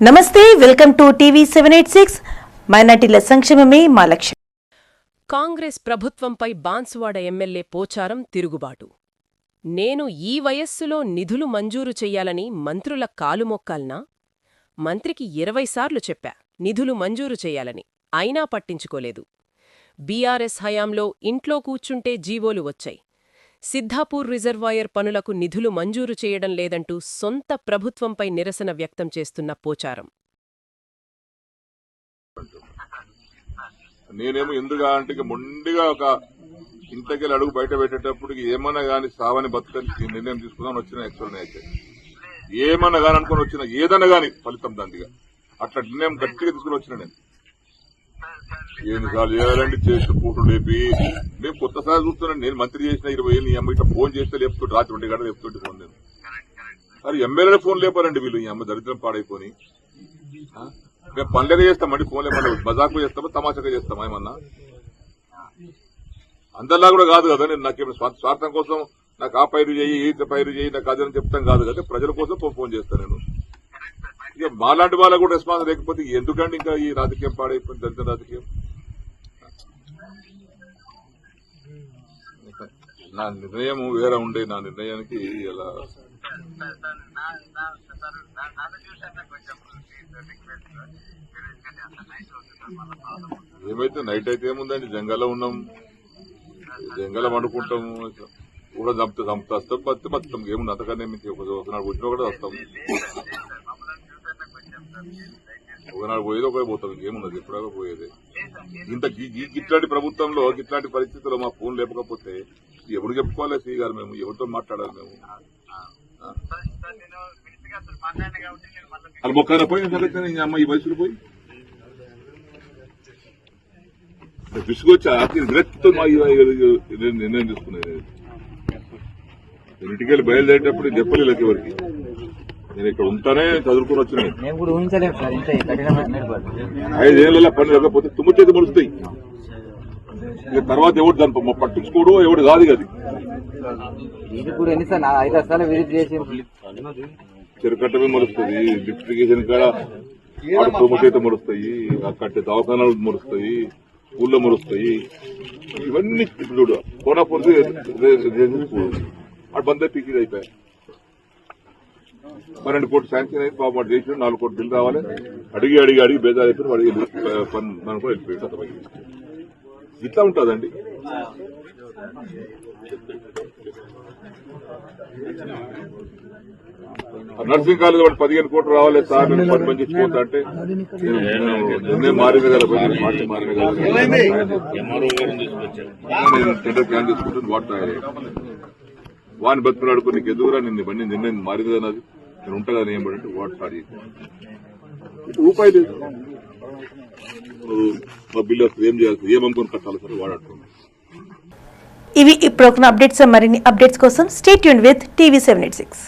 నమస్తే, welcome to TV 786. మైనార్టీల సంక్షేమమే మా లక్ష్యం. కాంగ్రెస్ ప్రభుత్వంపై బాన్సువాడ ఎమ్మెల్యే పోచారం తిరుగుబాటు. నేను ఈ వయస్సులో నిధులు మంజూరు చెయ్యాలని మంత్రుల కాలుమొక్కాల్నా? మంత్రికి 20 సార్లు చెప్పా నిధులు మంజూరు చెయ్యాలని, అయినా పట్టించుకోలేదు. బీఆర్ఎస్ హయాంలో ఇంట్లో కూర్చుంటే జీవోలు వచ్చాయి. సిద్ధాపూర్ రిజర్వాయర్ పనులకు నిధులు మంజూరు చేయడం లేదంటూ సొంత ప్రభుత్వంపై నిరసన వ్యక్తం చేస్తున్న పోచారం. నేనేమో ఎందుగా అంటే మొండిగా ఒక ఇంతకెళ్ళి అడుగు బయట పెట్టేటప్పటికి ఏమన్నా గాని సావని బతుకని నిర్ణయం తీసుకుందామని వచ్చిన యాక్చువల్ అయితే ఏమన్నా గాని అనుకుని వచ్చిన ఏదన్నా గాని ఫలితం దాందిగా అట్లా నిర్ణయం గట్టిగా తీసుకుని వచ్చిన నేను ఎన్నిసార్లు చేయాలంటే చేస్తూ పూటలు లేపి మేము కొత్తసారి చూస్తున్నాను. నేను మంత్రి చేసిన 20 ఏళ్ళు ఈ అమ్మ ఇట్లా ఫోన్ చేస్తే లేపుతుంటే రాత్రి 1 గంటలు లేపుతుంటే ఫోన్ నేను అది ఎమ్మెల్యేల ఫోన్ లేపారండి వీళ్ళు. ఈ అమ్మ దరిద్రం పాడైపోయి మేము పనులేగా చేస్తామండి, ఫోన్ లేపండి మజాకు చేస్తామా తమాషాగా చేస్తామా ఏమన్నా? అందరిలా కూడా కాదు కదా. నేను నాకేమైనా స్వార్థం కోసం నాకు ఆ పైరు చేయి ఈ పైరు చేయి నాకు అదని చెప్తాం కాదు కదా. ప్రజల కోసం ఫోన్ చేస్తాను నేను. ఇక మాలాంటి వాళ్ళకు కూడా రెస్పాన్స్ లేకపోతే ఎందుకండి ఇంకా ఈ రాజకీయం పాడైపోయింది, దళిత రాజకీయం. నా నిర్ణయం వేరే ఉండే, నా నిర్ణయానికి ఇలా ఏమైతే నైట్ అయితే ఏముందండి, జంగల్లో ఉన్నాం, జంగల్లో వండుకుంటాము, కూడా చంపుతాం బతాం ఏముంది అంతకన్నా మీకు ఒకనాడు వచ్చినా కూడా వస్తాం, ఒకనాడు పోయేది ఒకటే పోతాం, ఇంకేమున్నది ఎప్పుడో పోయేది. ఇంత ఇట్లాంటి ప్రభుత్వంలో ఇట్లాంటి పరిస్థితుల్లో మా ఫోన్ లేకపోతే ఎవరు చెప్పుకోవాలి? శ్రీ గారు మేము ఎవరితో మాట్లాడాలి? మేము అది మొక్కన పోయి సరే అమ్మ ఈ వయసులో పోయి విసుగొచ్చి విరక్తితో నిర్ణయం తీసుకునేది. ఇంటికెళ్ళి బయలుదేరేటప్పుడు చెప్పలేదు ఎవరికి. నేను ఇక్కడ ఉంటానే చదువుకుని వచ్చినాయి. 5 ఏళ్ళ పని లేకపోతే తుమ్ముచేతి మరుస్తాయి. ఇక తర్వాత ఎవడు దాన్ని పట్టించుకోవడం ఎవడు కాదు. అది చెరుకట్టమే మరుస్తుంది, లిఫ్ట్ ఇరిగేషన్ కాడ తుమ్ముచేతి మరుస్తాయి, కట్టే దవాఖానాలు మరుస్తాయి, ఊళ్ళో మరుస్తాయి. ఇవన్నీ చూడు కోనాపూర్ అటు బందే పీకి అయిపోయాయి. 12 కోట్లు శాంక్షన్ అయితే బాబు వాడు చేసి 4 కోట్లు బిల్లు రావాలి. అడిగి బేజారు అయిపోయి వాడికి మనం కూడా వెళ్ళిపోయాడు. ఇట్లా ఉంటుందండి. నర్సింగ్ కాలేజ్ వాడు 15 కోట్లు రావాలి సార్ పని పని చేసుకోవద్దా అంటే నిన్నే మారింది కదా, మారింది కదా, నేను టెండర్ ప్లాన్ చేసుకుంటాను. వాడిని బతుకులాడుకో నీకు ఎదుగురా, నిన్ను బండి నిన్న మారింది కదా, అది నేను ఉంటా కదా ఏం పడంటే వాడు స్టార్ట్ చేసి రూపాయి లేదు. మా బిల్లు వస్తుంది, ఏం చేయాల్సి ఏమనుకుని కట్టాలి సార్ వాడు అంటున్నాను. ఇవి ఇప్పుడు అప్డేట్స్. మరిన్ని అప్డేట్స్ కోసం స్టే ట్యూన్డ్ విత్ టీవీ 786.